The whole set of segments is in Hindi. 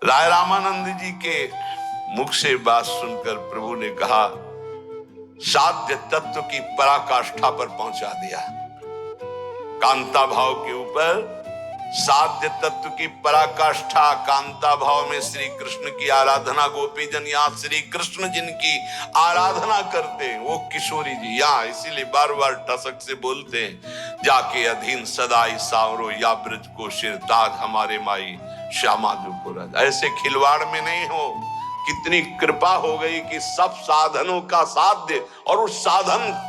राय रामानंद जी के मुख से बात सुनकर प्रभु ने कहा, साध्य तत्व की पराकाष्ठा पर पहुंचा दिया। कांता भाव के ऊपर साध्य तत्व की पराकाष्ठा, कांता भाव में श्री कृष्ण की आराधना। गोपी जन यहाँ श्री कृष्ण जिनकी आराधना करते हैं वो किशोरी जी यहाँ इसीलिए बार बार टसक से बोलते हैं, जाके अधीन सदाई सावरो या ब्रज को शिरताज हमारे माई श्यामा जो। ऐसे खिलवाड़ में नहीं हो। कितनी कृपा हो गई कि सब साधनों का साध्य और उस साधन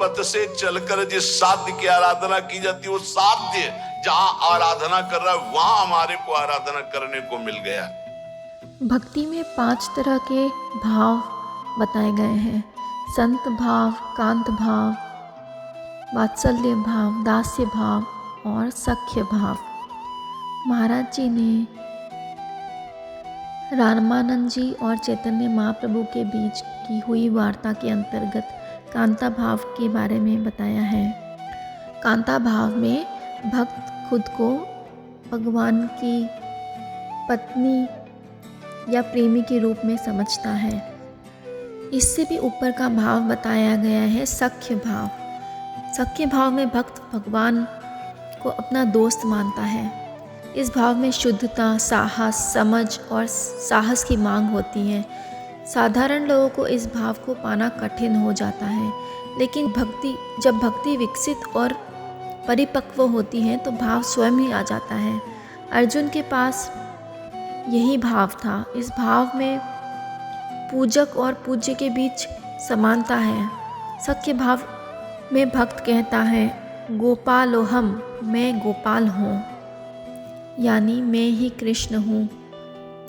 पथ से चलकर जिस साध्य की आराधना की जाती है वो साध्य जहां आराधना कर रहा है वहां हमारे को आराधना करने को मिल गया। भक्ति में 5 तरह के भाव बताए गए हैं। संत भाव, कांत भाव, वात्सल्य भाव, दास्य भाव और सख्य भाव। महाराज जी ने रामानंद जी और चैतन्य महाप्रभु के बीच की हुई वार्ता के अंतर्गत कांता भाव के बारे में बताया है। कांता भाव में भक्त खुद को भगवान की पत्नी या प्रेमी के रूप में समझता है। इससे भी ऊपर का भाव बताया गया है सख्य भाव। सख्य भाव में भक्त भगवान को अपना दोस्त मानता है। इस भाव में शुद्धता, साहस, समझ और साहस की मांग होती है। साधारण लोगों को इस भाव को पाना कठिन हो जाता है, लेकिन जब भक्ति विकसित और परिपक्व होती है तो भाव स्वयं ही आ जाता है। अर्जुन के पास यही भाव था। इस भाव में पूजक और पूज्य के बीच समानता है। सख्य भाव में भक्त कहता है, गोपालोहम, मैं गोपाल हूँ, यानी मैं ही कृष्ण हूँ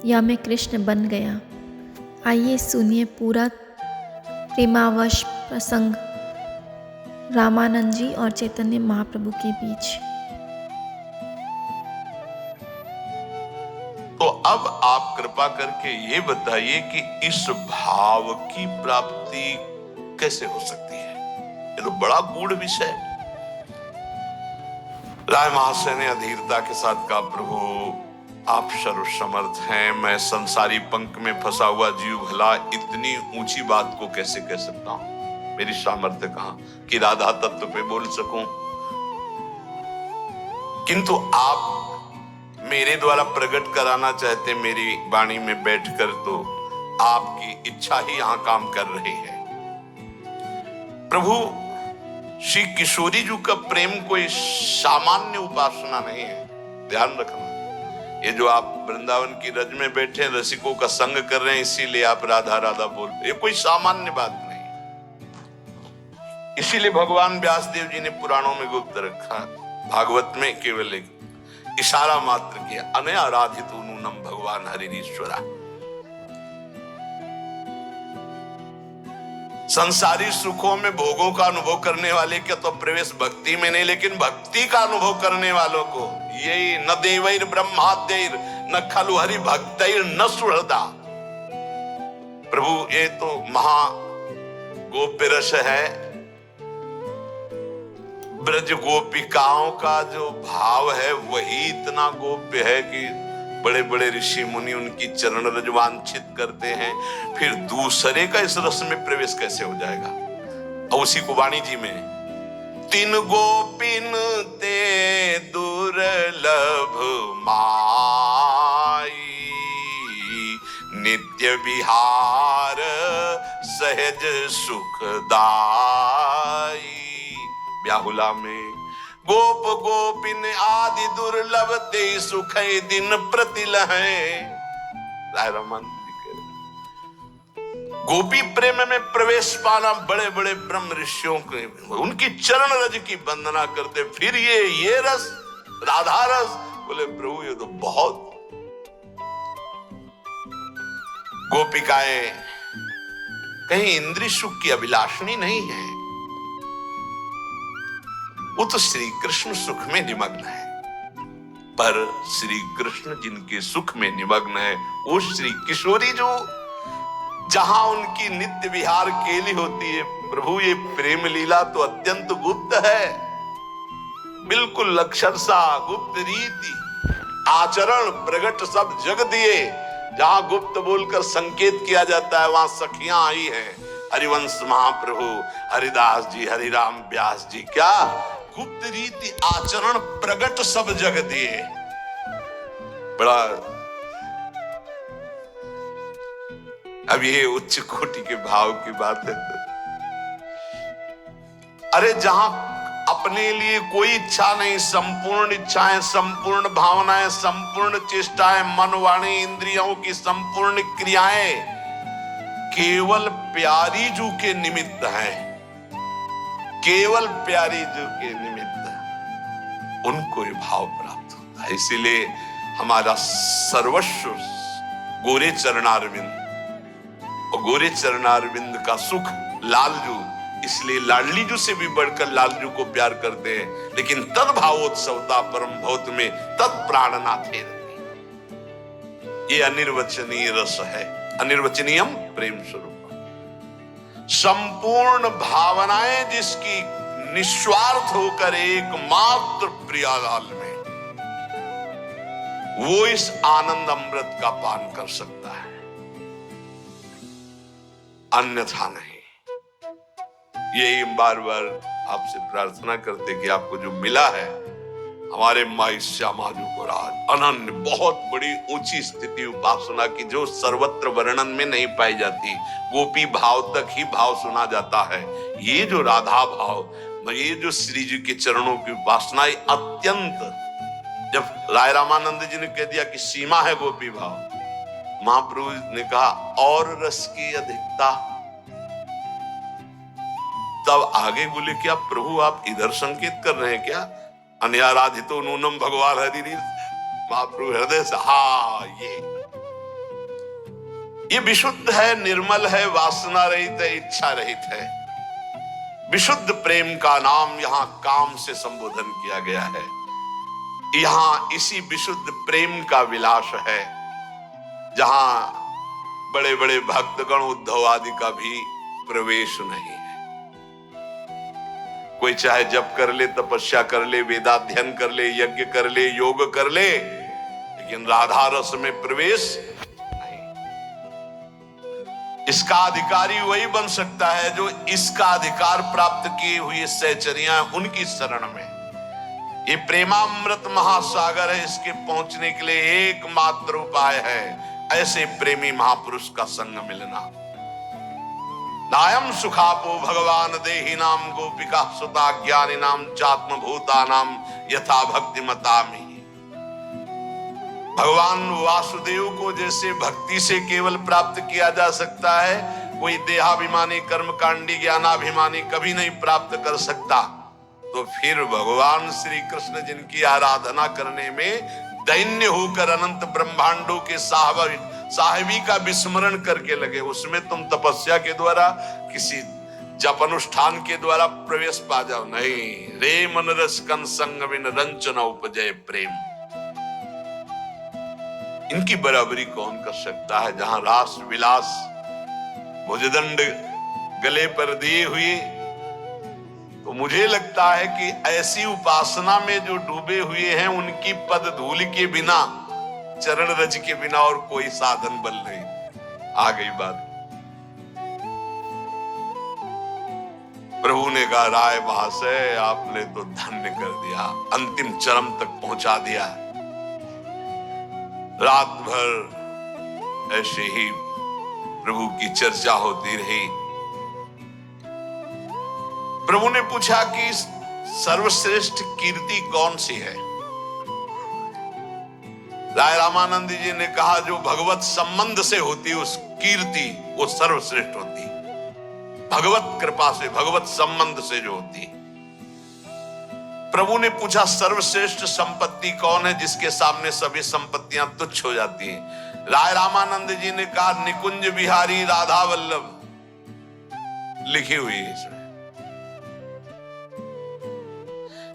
या मैं कृष्ण बन गया। आइए सुनिए पूरा प्रेमावश प्रसंग रामानंद जी और चैतन्य महाप्रभु के बीच। तो अब आप कृपा करके ये बताइए कि इस भाव की प्राप्ति कैसे हो सकती है? ये तो बड़ा गूढ़ विषय है। राय महाशय ने अधीरता के साथ कहा, प्रभु आप सर्वसमर्थ हैं, मैं संसारी पंख में फंसा हुआ जीव भला इतनी ऊंची बात को कैसे कह सकता हूं? मेरी सामर्थ्य कहां कि राधा तत्व पे बोल सकूं। किंतु आप मेरे द्वारा प्रकट कराना चाहते मेरी वाणी में बैठकर, तो आपकी इच्छा ही यहां काम कर रही है। प्रभु श्री किशोरी जी का प्रेम कोई सामान्य उपासना नहीं है, ध्यान रखना। ये जो आप वृंदावन की रज में बैठे रसिकों का संग कर रहे हैं इसीलिए आप राधा राधा बोल रहे, ये कोई सामान्य बात नहीं। इसीलिए भगवान व्यासदेव जी ने पुराणों में गुप्त रखा, भागवत में केवल एक इशारा मात्र किया, अनयाराधित नूनम भगवान हरिश्वरा। संसारी सुखों में भोगों का अनुभव करने वाले के तो प्रवेश भक्ति में नहीं, लेकिन भक्ति का अनुभव करने वालों को यही न देवैर ब्रह्माद्यैर न खलु हरि भक्तैर न सुहृदा। प्रभु ये तो महा गोप्य रस है। ब्रज गोपिकाओं का जो भाव है वही इतना गोप्य है कि बड़े बड़े ऋषि मुनि उनकी चरण रज वांछित करते हैं, फिर दूसरे का इस रस में प्रवेश कैसे हो जाएगा? और उसी को वाणी जी में, तीन गोपिन ते दुर्लभ माई, नित्य विहार सहज सुखदाई। ब्याहुला में गोप गोपिन आदि दुर्लभ ते सुख दिन प्रतिलहै। राय रामानंद जी के गोपी प्रेम में प्रवेश पाना बड़े बड़े ब्रह्म ऋषियों के उनकी चरण रज की वंदना करते, फिर ये रस राधा रस, बोले प्रभु ये तो बहुत। गोपिकाएं कहीं इंद्रिय सुख की अभिलाषणी नहीं है, वो तो श्री कृष्ण सुख में निमग्न है। पर श्री कृष्ण जिनके सुख में निमग्न है वो श्री किशोरी जो जहां उनकी नित्य विहार केली होती है। प्रभु ये प्रेम लीला तो अत्यंत गुप्त है, बिल्कुल अक्षरशः गुप्त रीति। आचरण प्रगट सब जग दिए। जहां गुप्त बोलकर संकेत किया जाता है वहां सखियां आई हैं। हरिवंश महाप्रभु हरिदास जी, हरिराम व्यास जी, क्या गुप्त रीति आचरण प्रगट सब जग दिए। बड़ा अब ये उच्च कोटि के भाव की बात है। अरे जहां अपने लिए कोई इच्छा नहीं, संपूर्ण इच्छाएं, संपूर्ण भावनाएं, संपूर्ण चेष्टाएं, मन वाणी इंद्रियों की संपूर्ण क्रियाएं केवल प्यारी जू के निमित्त हैं, केवल प्यारी जू के निमित्त, उनको ये भाव प्राप्त होता है। इसीलिए हमारा सर्वस्व गोरे चरणारविंद, और गोरे चरणारविंद का सुख लालजू, इसलिए लाडलीजू से भी बढ़कर लालजू को प्यार करते हैं। लेकिन तद भावोत्सवता परम भौत में तत्प्राणनाथे, ये अनिर्वचनीय रस है, अनिर्वचनीयम प्रेम स्वरूप। संपूर्ण भावनाएं जिसकी निस्वार्थ होकर एकमात्र प्रियालाल में, वो इस आनंद अमृत का पान कर सकता है, अन्यथा नहीं। यही बार बार आपसे प्रार्थना करते कि आपको जो मिला है हमारे माई श्यामा जी को राज अनन्य, बहुत बड़ी ऊंची स्थिति उपासना की, जो सर्वत्र वर्णन में नहीं पाई जाती। गोपी भाव तक ही भाव सुना जाता है। ये जो राधा भाव, ये जो श्री जी के चरणों की उपासना, अत्यंत, जब राय रामानंद जी ने कह दिया कि सीमा है गोपी भाव, महाप्रभु ने कहा और रस की अधिकता, तब आगे बोले क्या प्रभु आप इधर संकेत कर रहे हैं क्या? अन्याराधितो नूनम भगवान हरि, महाप्रभु हृदय से, हाँ ये विशुद्ध है, निर्मल है, वासना रहित है, इच्छा रहित है। विशुद्ध प्रेम का नाम यहाँ काम से संबोधन किया गया है। यहाँ इसी विशुद्ध प्रेम का विलास है, जहां बड़े बड़े भक्तगण उद्धव आदि का भी प्रवेश नहीं है। कोई चाहे जप कर ले, तपस्या कर ले, वेदाध्ययन कर ले, यज्ञ कर ले, योग कर ले, लेकिन राधा रस में प्रवेश नहीं। इसका अधिकारी वही बन सकता है जो इसका अधिकार प्राप्त किए हुए सहचरियां उनकी शरण में। ये प्रेमामृत महासागर है, इसके पहुंचने के लिए एकमात्र उपाय है ऐसे प्रेमी महापुरुष का संग मिलना। नायम सुखापो भगवान देहि नाम गोपिका सुता ज्ञानी नाम चात्म भूता नाम यथा भक्ति मतामि। भगवान वासुदेव को जैसे भक्ति से केवल प्राप्त किया जा सकता है, कोई देहाभिमानी कर्मकांडी ज्ञानाभिमानी कभी नहीं प्राप्त कर सकता। तो फिर भगवान श्री कृष्ण जिनकी आराधना करने में दैन्य होकर अनंत ब्रह्मांडों के साहिबी का विस्मरण करके लगे, उसमें तुम तपस्या के द्वारा, किसी जप अनुष्ठान के द्वारा प्रवेश पा जाओ, नहीं। रे मन रस कन संग बिन रंचन उपजय प्रेम, इनकी बराबरी कौन कर सकता है? जहां रास विलास भुजदंड गले पर दिए हुए, तो मुझे लगता है कि ऐसी उपासना में जो डूबे हुए हैं उनकी पद धूल के बिना, चरण रज के बिना और कोई साधन बल नहीं। आ गई बात। प्रभु ने कहा राय महाशय आपने तो धन्य कर दिया, अंतिम चरम तक पहुंचा दिया। रात भर ऐसे ही प्रभु की चर्चा होती रही। प्रभु ने पूछा कि सर्वश्रेष्ठ कीर्ति कौन सी है? राय रामानंद जी ने कहा जो भगवत संबंध से होती उस कीर्ति वो सर्वश्रेष्ठ होती, भगवत कृपा से, भगवत संबंध से जो होती। प्रभु ने पूछा सर्वश्रेष्ठ संपत्ति कौन है जिसके सामने सभी संपत्तियां तुच्छ हो जाती हैं? राय रामानंद जी ने कहा निकुंज बिहारी राधा वल्लभ, लिखी हुई है इसमें।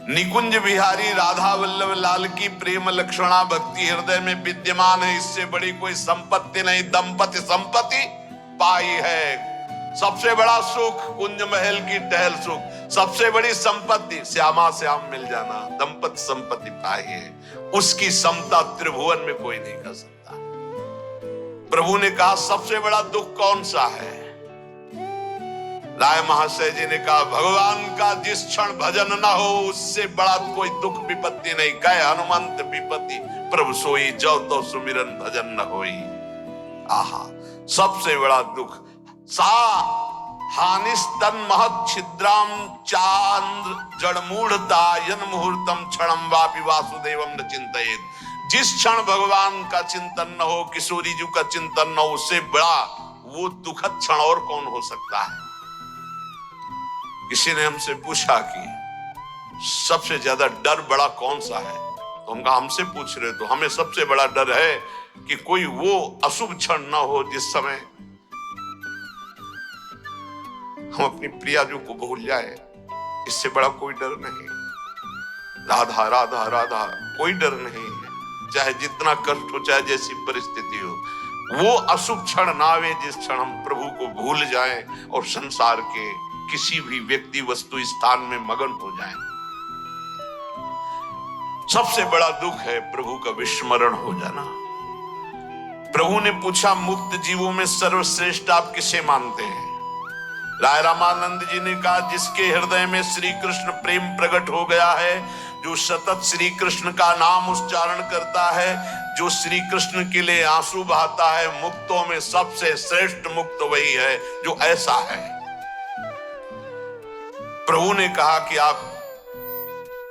निकुंज बिहारी राधा वल्लभ लाल की प्रेम लक्षणा भक्ति हृदय में विद्यमान है, इससे बड़ी कोई संपत्ति नहीं। दंपति संपत्ति पाई है, सबसे बड़ा सुख कुंज महल की टहल सुख, सबसे बड़ी संपत्ति श्यामा श्याम मिल जाना, दंपति संपत्ति पाइए, उसकी समता त्रिभुवन में कोई नहीं कर सकता। प्रभु ने कहा सबसे बड़ा दुख कौन सा है? राय महाशय जी ने कहा भगवान का जिस क्षण भजन न हो उससे बड़ा कोई दुख विपत्ति नहीं। कहे हनुमंत विपत्ति प्रभु सोई, जो तो सुमिरन भजन न होई। आहा, सबसे बड़ा दुख सा हानिस्तन महत् छिद्राम चांद्र जड़मूढ़ता यन मुहूर्तम क्षणम वापि वासुदेवम न चिंतयेत। जिस क्षण भगवान का चिंतन न हो, किशोरी जी का चिंतन न हो, उससे बड़ा वो दुखद क्षण और कौन हो सकता है? किसी ने हमसे पूछा कि सबसे ज्यादा डर बड़ा कौन सा है, तो हम कहा हमसे पूछ रहे तो हमें सबसे बड़ा डर है कि कोई वो अशुभ क्षण ना हो जिस समय हम अपनी प्रियाजू को भूल जाए। इससे बड़ा कोई डर नहीं। राधा राधा राधा, कोई डर नहीं है, चाहे जितना कष्ट हो, चाहे जैसी परिस्थिति हो, वो अशुभ क्षण ना आवे जिस क्षण हम प्रभु को भूल जाएं और संसार के किसी भी व्यक्ति वस्तु स्थान में मगन हो जाएं। सबसे बड़ा दुख है प्रभु का विस्मरण हो जाना। प्रभु ने पूछा मुक्त जीवों में सर्वश्रेष्ठ आप किसे मानते हैं? राय रामानंद जी ने कहा जिसके हृदय में श्री कृष्ण प्रेम प्रकट हो गया है, जो सतत श्री कृष्ण का नाम उच्चारण करता है, जो श्री कृष्ण के लिए आंसू बहाता है, मुक्तों में सबसे श्रेष्ठ मुक्त वही है जो ऐसा है। प्रभु ने कहा कि आप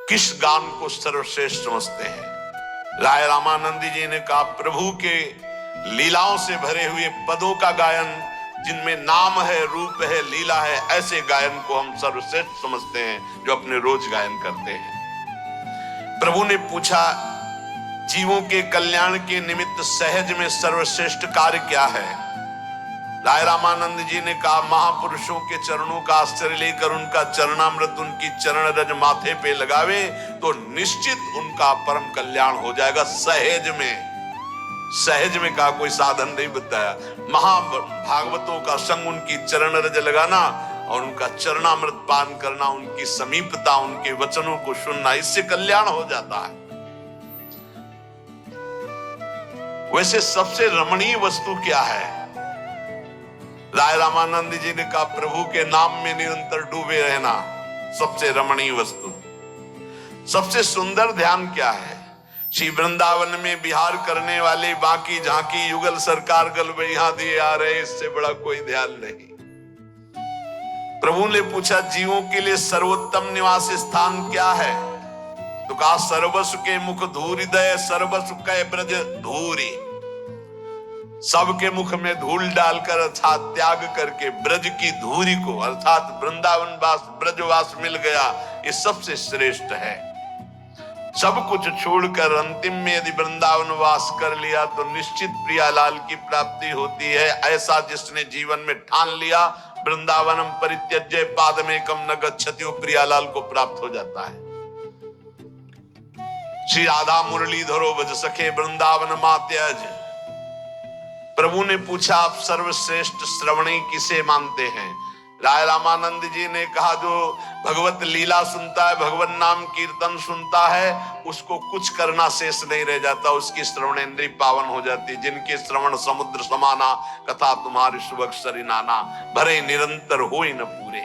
किस गान को सर्वश्रेष्ठ समझते हैं? राय रामानंद जी ने कहा प्रभु के लीलाओं से भरे हुए पदों का गायन, जिनमें नाम है, रूप है, लीला है, ऐसे गायन को हम सर्वश्रेष्ठ समझते हैं जो अपने रोज गायन करते हैं। प्रभु ने पूछा जीवों के कल्याण के निमित्त सहज में सर्वश्रेष्ठ कार्य क्या है? राय रामानंद जी ने कहा महापुरुषों के चरणों का आश्रय लेकर उनका चरणामृत उनकी चरण रज माथे पे लगावे तो निश्चित उनका परम कल्याण हो जाएगा। सहज में, सहज में कहा, कोई साधन नहीं बताया। महाभागवतों का संग उनकी चरण रज लगाना और उनका चरणामृत पान करना, उनकी समीपता, उनके वचनों को सुनना, इससे कल्याण हो जाता है। वैसे सबसे रमणीय वस्तु क्या है? राय रामानंद जी ने कहा प्रभु के नाम में निरंतर डूबे रहना सबसे रमणीय वस्तु। सबसे सुंदर ध्यान क्या है? श्री वृंदावन में विहार करने वाले बाकी झांकी युगल सरकार गलबैया दिए आ रहे, इससे बड़ा कोई ध्यान नहीं। प्रभु ने पूछा जीवों के लिए सर्वोत्तम निवास स्थान क्या है? तो कहा सर्वस्व के मुख धूरि दय सर्वस्व कै ब्रज धूरी। सबके मुख में धूल डालकर अर्थात त्याग करके ब्रज की धूरी को अर्थात वृंदावन वास ब्रजवास मिल गया, ये सबसे श्रेष्ठ है। सब कुछ छोड़कर अंतिम में यदि वृंदावन वास कर लिया तो निश्चित प्रियालाल की प्राप्ति होती है। ऐसा जिसने जीवन में ठान लिया वृंदावनम परित्यज्य पादमेकम न गच्छति, वो प्रियालाल को प्राप्त हो जाता है। श्री राधा मुरलीधरो भज सखे वृंदावन मात्यज। प्रभु ने पूछा आप सर्वश्रेष्ठ श्रवणी किसे मानते हैं? राय रामानंद जी ने कहा जो भगवत लीला सुनता है, भगवत नाम कीर्तन सुनता है, उसको कुछ करना शेष नहीं रह जाता, उसकी श्रवणेन्द्रिय पावन हो जाती। जिनके श्रवण समुद्र समाना, कथा तुम्हारी सुबह नाना, भरे निरंतर हो ही न पूरे।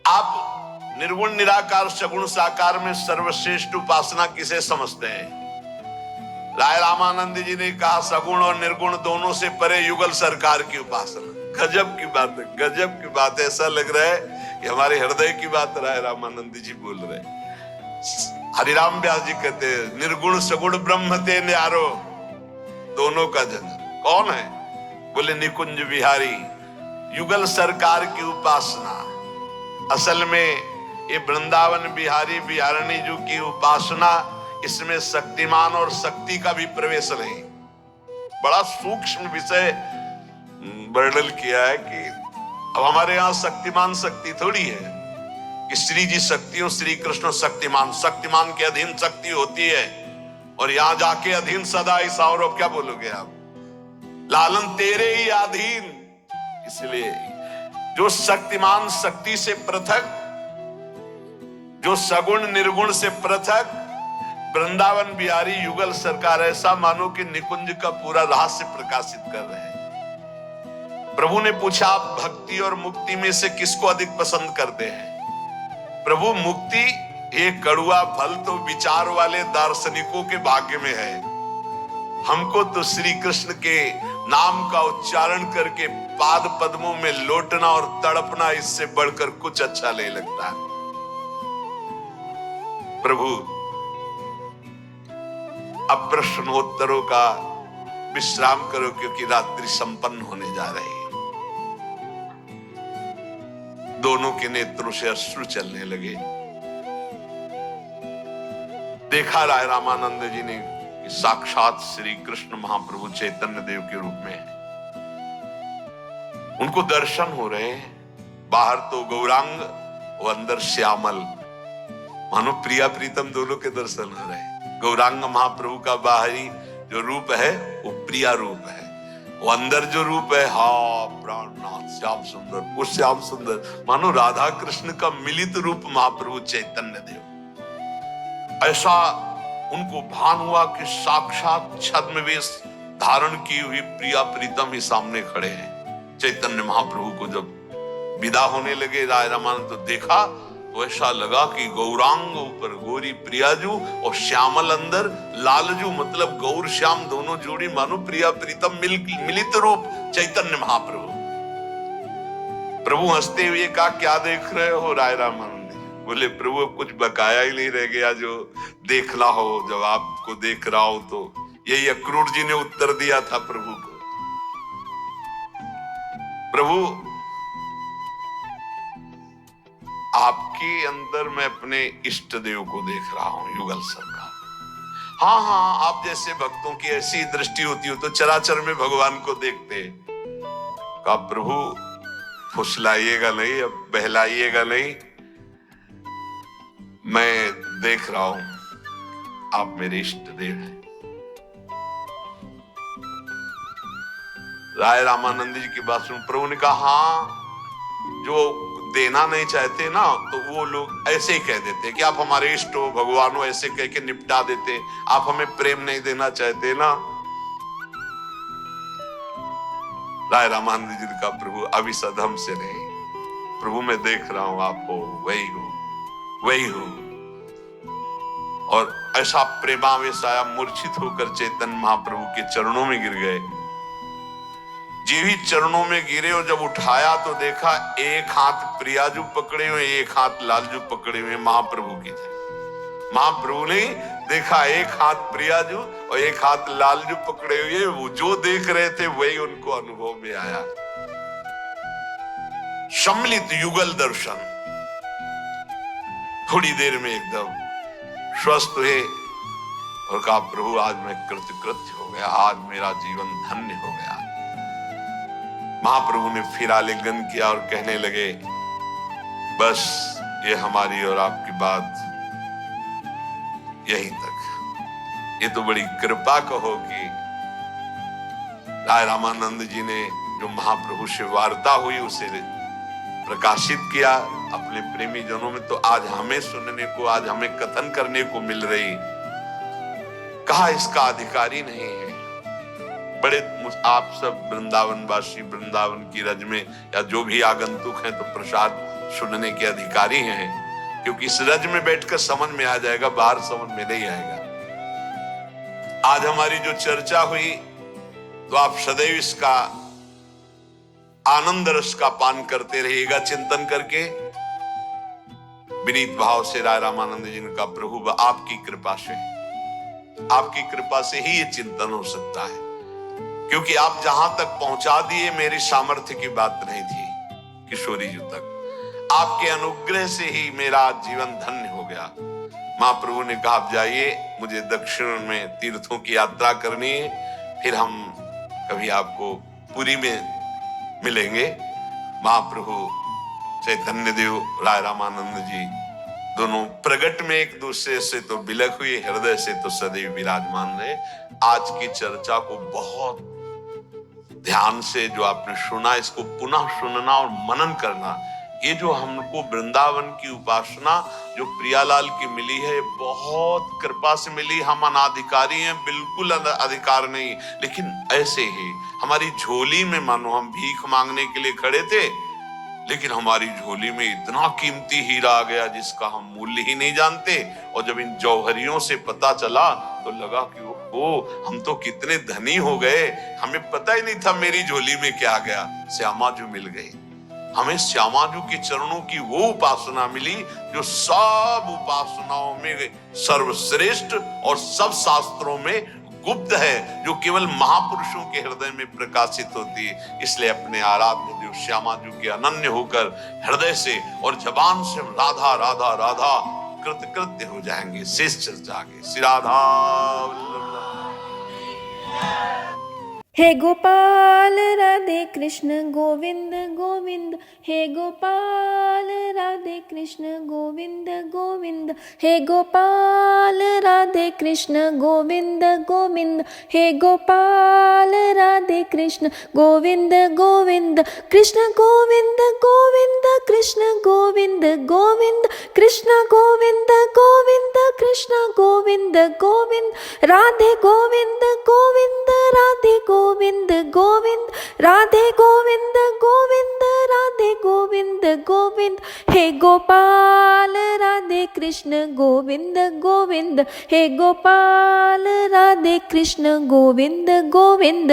आप निर्गुण निराकार सगुण साकार में सर्वश्रेष्ठ उपासना किसे समझते हैं? राय रामानंद जी ने कहा सगुण और निर्गुण दोनों से परे युगल सरकार की उपासना। गजब की बात है, गजब की बात है। ऐसा लग रहा है कि हमारे हृदय की बात राय रामानंद जी बोल रहे। हरिराम व्यास जी कहते हैं निर्गुण सगुण ब्रह्म ते न्यारो, दोनों का जन कौन है? बोले निकुंज बिहारी। युगल सरकार की उपासना, असल में ये वृंदावन बिहारी बिहारणी जी की उपासना, इसमें शक्तिमान और शक्ति का भी प्रवेश नहीं। बड़ा सूक्ष्म विषय वर्णन किया है कि अब हमारे यहाँ शक्तिमान शक्ति थोड़ी है कि श्री जी शक्तियों श्री कृष्ण शक्तिमान, शक्तिमान के अधीन शक्ति होती है और यहाँ जाके अधीन सदा ऐसा। और अब क्या बोलोगे आप? लालन तेरे ही अधीन। इसलिए जो शक्तिमान शक्ति से पृथक, जो सगुण निर्गुण से पृथक, वृंदावन बिहारी युगल सरकार ऐसा मानो कि निकुंज का पूरा रहस्य प्रकाशित कर रहे हैं। प्रभु ने पूछा, आप भक्ति और मुक्ति में से किसको अधिक पसंद करते हैं? प्रभु, मुक्ति ये कड़ुआ फल तो विचार वाले दार्शनिकों के भाग्य में है। हमको तो श्री कृष्ण के नाम का उच्चारण करके पाद पद्मों में लौटना और तड़पना, इससे बढ़कर कुछ अच्छा नहीं लगता। प्रभु, अब प्रश्नोत्तरों का विश्राम करो, क्योंकि रात्रि संपन्न होने जा रही है। दोनों के नेत्रों से अश्रु चलने लगे। देखा राय रामानंद जी ने कि साक्षात श्री कृष्ण महाप्रभु चैतन्य देव के रूप में है। उनको दर्शन हो रहे हैं। बाहर तो गौरांग, वो अंदर श्यामल, मानो प्रिया प्रीतम दोनों के दर्शन हो रहे हैं। गौरांग महाप्रभु का बाहरी जो रूप है वो प्रिया रूप है, वो अंदर जो रूप है, हा प्राणनाथ श्याम सुंदर, वो श्याम सुंदर, मानो राधा कृष्ण का मिलित रूप महाप्रभु चैतन्य देव। ऐसा उनको भान हुआ कि साक्षात छद्मवेश धारण की हुई प्रिया प्रीतम ही सामने खड़े हैं। चैतन्य महाप्रभु को जब विदा होने लगे राय रामानंद, तो देखा तो ऐसा लगा कि गौरांग ऊपर गौरी प्रियाजू और श्यामल अंदर लालजू, मतलब गौर श्याम दोनों जोड़ी मानो प्रिया प्रीतम मिलित रूप चैतन्य महाप्रभु। प्रभु हंसते हुए कहा, क्या देख रहे हो राय रामानंद? बोले, प्रभु कुछ बकाया ही नहीं रह गया जो देखना हो, जब आपको देख रहा हो तो। यही अक्रूर जी ने उत्तर दिया था प्रभु को। प्रभु, आपके अंदर मैं अपने इष्ट देव को देख रहा हूं, युगल सरकार। हाँ हाँ, आप जैसे भक्तों की ऐसी दृष्टि होती हो तो चराचर में भगवान को देखते। कहा, प्रभु फुसलाइएगा नहीं, अब बहलाइएगा नहीं, मैं देख रहा हूं, आप मेरे इष्ट देव हैं। राय रामानंद जी की बात सुन प्रभु ने कहा, हाँ, जो देना नहीं चाहते ना, तो वो लोग ऐसे ही कह देते कि आप हमारे इष्ट हो, भगवान हो, ऐसे कह के निपटा देते। आप हमें प्रेम नहीं देना चाहते ना। राय रामानंद जी का, प्रभु अभी सदम से नहीं, प्रभु मैं देख रहा हूं, आप हो, वही हो, वही हो। और ऐसा प्रेमावेश आया, मूर्छित होकर चैतन्य महाप्रभु के चरणों में गिर गए। जीवी चरणों में गिरे और जब उठाया तो देखा एक हाथ प्रियाजू पकड़े हुए, एक हाथ लालजू पकड़े हुए महाप्रभु की थे। महाप्रभु ने देखा एक हाथ प्रियाजू और एक हाथ लालजू पकड़े हुए, वो जो देख रहे थे वही उनको अनुभव में आया। सम्मिलित युगल दर्शन। थोड़ी देर में एकदम स्वस्थ हुए और कहा, प्रभु आज मैं कृतकृत्य हो गया, आज मेरा जीवन धन्य हो गया। महाप्रभु ने फिर आलिंगन किया और कहने लगे, बस ये हमारी और आपकी बात यहीं तक। ये तो बड़ी कृपा कहो कि राय रामानंद जी ने जो महाप्रभु से वार्ता हुई उसे प्रकाशित किया अपने प्रेमी जनों में, तो आज हमें सुनने को, आज हमें कथन करने को मिल रही। कहा इसका अधिकारी नहीं है। बड़े आप सब वृंदावन वासी, वृंदावन की रज में या जो भी आगंतुक हैं तो प्रसाद सुनने के अधिकारी हैं, क्योंकि इस रज में बैठकर समझ में आ जाएगा, बाहर समझ में नहीं आएगा। आज हमारी जो चर्चा हुई तो आप सदैव इसका आनंद रस का पान करते रहिएगा चिंतन करके। विनीत भाव से राय रामानंद जी ने कहा, प्रभु आपकी कृपा से ही ये चिंतन हो सकता है, क्योंकि आप जहां तक पहुंचा दिए मेरी सामर्थ्य की बात नहीं थी किशोरी जी तक। आपके अनुग्रह से ही मेरा जीवन धन्य हो गया। महाप्रभु ने कहा, आप जाइए, मुझे दक्षिण में तीर्थों की यात्रा करनी है, फिर हम कभी आपको पुरी में मिलेंगे। महाप्रभु चैतन्य देव, राय रामानंद जी दोनों प्रगट में एक दूसरे से तो बिलख हुए, हृदय से तो सदैव विराजमान रहे। आज की चर्चा को बहुत ध्यान से जो आपने सुना इसको पुनः सुनना और मनन करना। ये जो हमको वृंदावन की उपासना जो प्रियालाल की मिली है, बहुत कृपा से मिली। हम अनाधिकारी हैं, बिल्कुल अधिकार नहीं, लेकिन ऐसे ही हमारी झोली में मानो हम भीख मांगने के लिए खड़े थे, लेकिन हमारी झोली में इतना कीमती हीरा आ गया जिसका हम मूल्य ही नहीं जानते। और जब इन जौहरियों से पता चला तो लगा कि ओ हम तो कितने धनी हो गए, हमें पता ही नहीं था मेरी झोली में क्या गया। श्यामा जी मिल गई हमें, श्यामा जी के चरणों की वो उपासना मिली जो सब उपासनाओं में सर्वश्रेष्ठ और सब शास्त्रों में गुप्त है, जो केवल महापुरुषों के हृदय में प्रकाशित होती है। इसलिए अपने आराध्य देव श्यामा जी के अनन्य होकर हृदय से और जबान से राधा राधा राधा कृतकृत्य हो जाएंगे। शेष चर्चा आगे। श्री राधा वल्लभ। हे गोपाल राधे कृष्ण गोविंद गोविंद, हे गोपाल राधे कृष्ण गोविंद गोविंद, हे गोपाल राधे कृष्ण गोविंद गोविंद, हे गोपाल राधे कृष्ण गोविंद गोविंद, कृष्ण गोविंद गोविंद कृष्ण गोविंद गोविंद, कृष्ण गोविंद गोविंद कृष्ण गोविंद गोविंद, राधे गोविंद गोविंद राधे गोविंद गोविंद, राधे गोविंद गोविंद राधे गोविंद गोविंद, हे गोपाल राधे कृष्ण गोविंद गोविंद, हे गोपाल राधे कृष्ण गोविंद गोविंद।